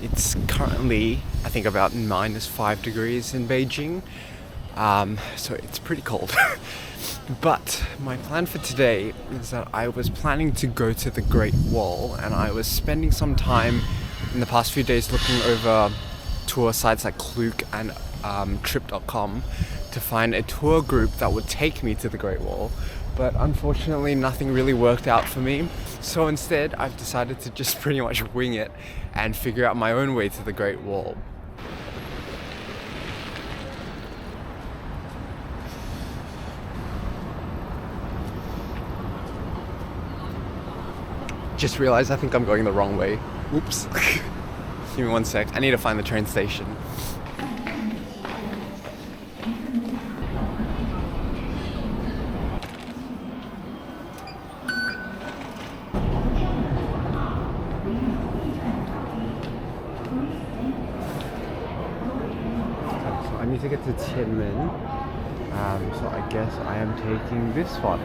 It's currently, I think, about -5 degrees in Beijing, so it's pretty cold. But my plan for today is that I was planning to go to the Great Wall, and I was spending some time in the past few days looking over tour sites like Klook and trip.com to find a tour group that would take me to the Great Wall. But unfortunately nothing really worked out for me. So instead I've decided to just pretty much wing it and figure out my own way to the Great Wall. Just realized I think I'm going the wrong way. Oops. Give me one sec. I need to find the train station. So I need to get to Tianmen. So I guess I am taking this one.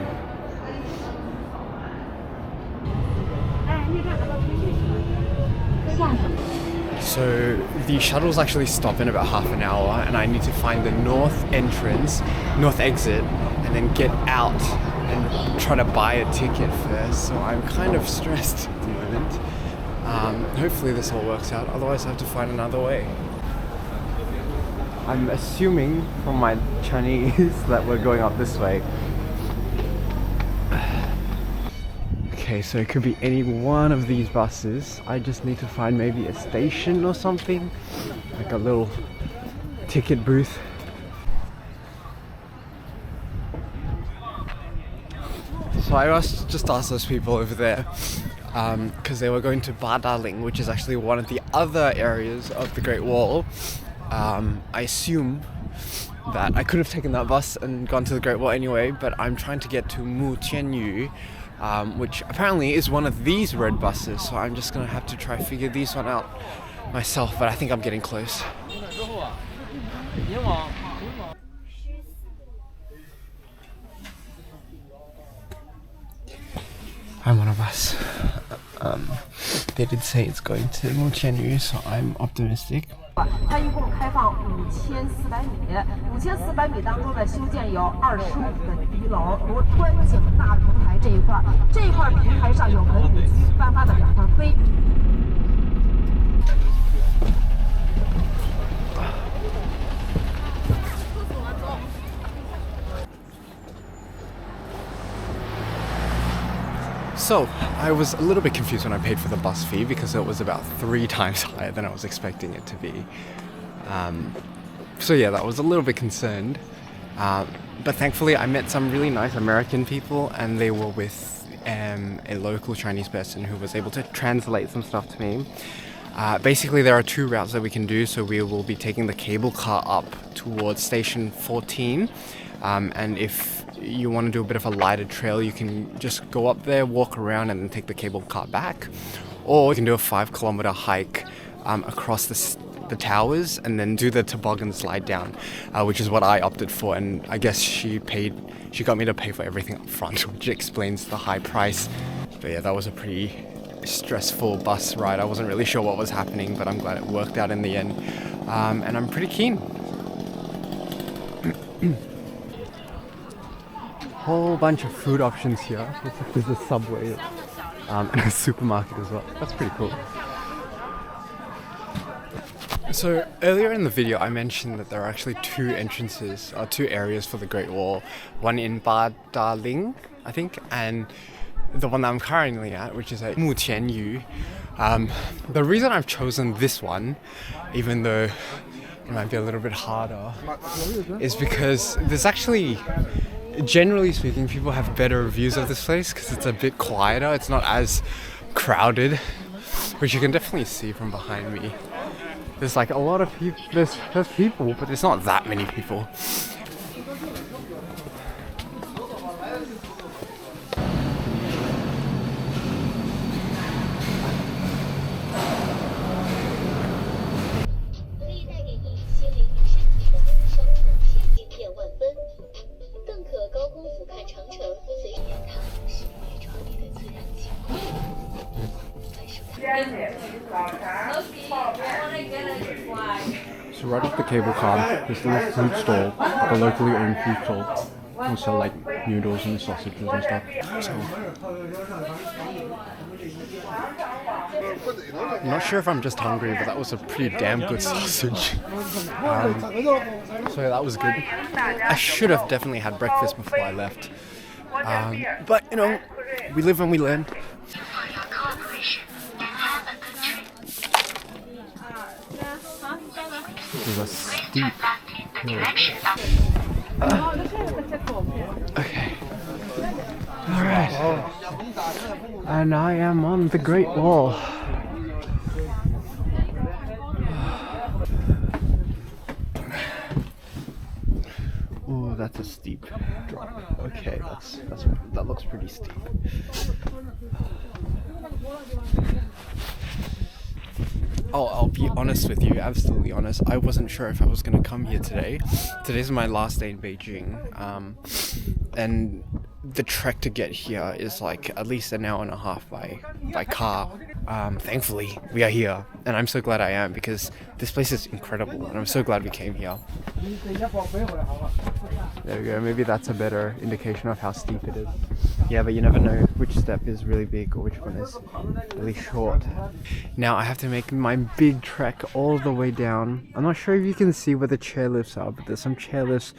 So the shuttles actually stop in about half an hour, and I need to find the north exit, and then get out and try to buy a ticket first. So I'm kind of stressed at the moment. Hopefully this all works out, otherwise I have to find another way. I'm assuming from my Chinese that we're going up this way. Okay, so it could be any one of these buses. I just need to find maybe a station or something, like a little ticket booth. So I just asked those people over there because they were going to Badaling, which is actually one of the other areas of the Great Wall. I assume that I could have taken that bus and gone to the Great Wall anyway, but I'm trying to get to Mutianyu, which apparently is one of these red buses, so I'm just gonna have to try figure these one out myself, but I think I'm getting close. I'm on a bus. They did say it's going to Mutianyu, so I'm optimistic. 它一共开放5400米，5400米当中的修建有25个敌楼和观景大平台这一块平台上有文旅局颁发的2块碑。So, I was a little bit confused when I paid for the bus fee because it was about 3 times higher than I was expecting it to be. So yeah, that was a little bit concerned. But thankfully I met some really nice American people, and they were with a local Chinese person who was able to translate some stuff to me. Basically there are 2 routes that we can do, so we will be taking the cable car up towards station 14. And if you want to do a bit of a lighter trail, you can just go up there, walk around, and then take the cable car back. Or you can do a 5-kilometer hike across the towers and then do the toboggan slide down, which is what I opted for. And I guess she got me to pay for everything up front, which explains the high price. But yeah, that was a pretty stressful bus ride. I wasn't really sure what was happening, but I'm glad it worked out in the end. And I'm pretty keen. Whole bunch of food options here. Looks like there's a Subway and a supermarket as well. That's pretty cool. So earlier in the video I mentioned that there are actually 2 entrances, or 2 areas for the Great Wall. One in Badaling, I think, and the one that I'm currently at, which is at Mutianyu. The reason I've chosen this one, even though it might be a little bit harder, is because there's actually, generally speaking, people have better reviews of this place because it's a bit quieter. It's not as crowded, which you can definitely see from behind me. There's like a lot of people. There's people, but there's not that many people. So right off the cable car, there's a little food stall, like a locally owned food stall. We'll sell like noodles and sausages and stuff. So, I'm not sure if I'm just hungry, but that was a pretty damn good sausage. So that was good. I should have definitely had breakfast before I left. But you know, we live and we learn. This is a steep hill. Okay. Alright. And I am on the Great Wall. Oh, that's a steep drop. Okay, that looks pretty steep. Oh, I'll be honest with you, absolutely honest. I wasn't sure if I was going to come here today. Today's my last day in Beijing, and the trek to get here is like at least an hour and a half by car. Thankfully, we are here, and I'm so glad I am because this place is incredible, and I'm so glad we came here. There we go, maybe that's a better indication of how steep it is. Yeah, but you never know which step is really big or which one is really short. Now I have to make my big trek all the way down. I'm not sure if you can see where the chairlifts are, but there's some chairlifts.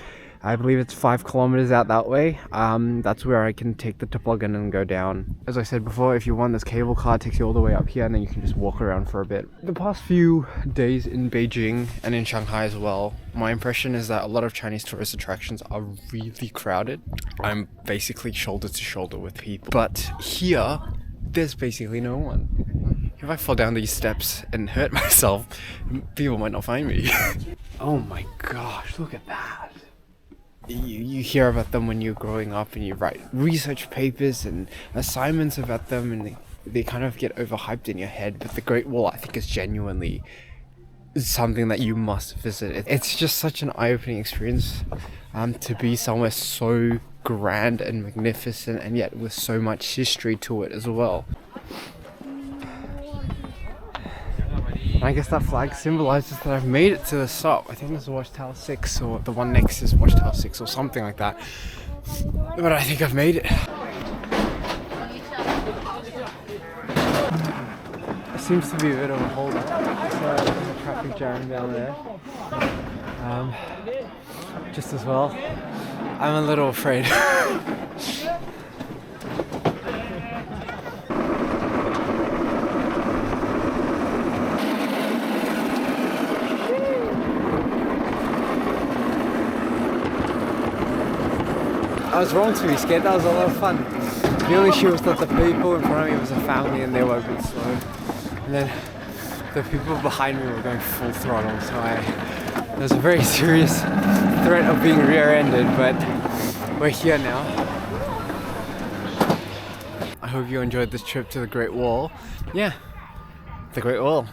I believe it's 5 kilometers out that way. That's where I can take the toboggan and go down. As I said before, if you want, this cable car takes you all the way up here and then you can just walk around for a bit. The past few days in Beijing and in Shanghai as well, my impression is that a lot of Chinese tourist attractions are really crowded. I'm basically shoulder to shoulder with people. But here, there's basically no one. If I fall down these steps and hurt myself, people might not find me. Oh my gosh, look at that. You hear about them when you're growing up and you write research papers and assignments about them, and they kind of get overhyped in your head. But the Great Wall, I think, is genuinely something that you must visit. It's just such an eye-opening experience to be somewhere so grand and magnificent, and yet with so much history to it as well. And I guess that flag symbolizes that I've made it to the top. I think it's Watchtower 6, or the one next is Watchtower 6 or something like that. But I think I've made it. It seems to be a bit of a hold-up. There's a traffic jam down there. Just as well. I'm a little afraid. I was wrong to be scared, that was a lot of fun. The only issue was that the people in front of me was a family and they were a bit slow. And then the people behind me were going full throttle, so there was a very serious threat of being rear-ended, but we're here now. I hope you enjoyed this trip to the Great Wall. Yeah, the Great Wall.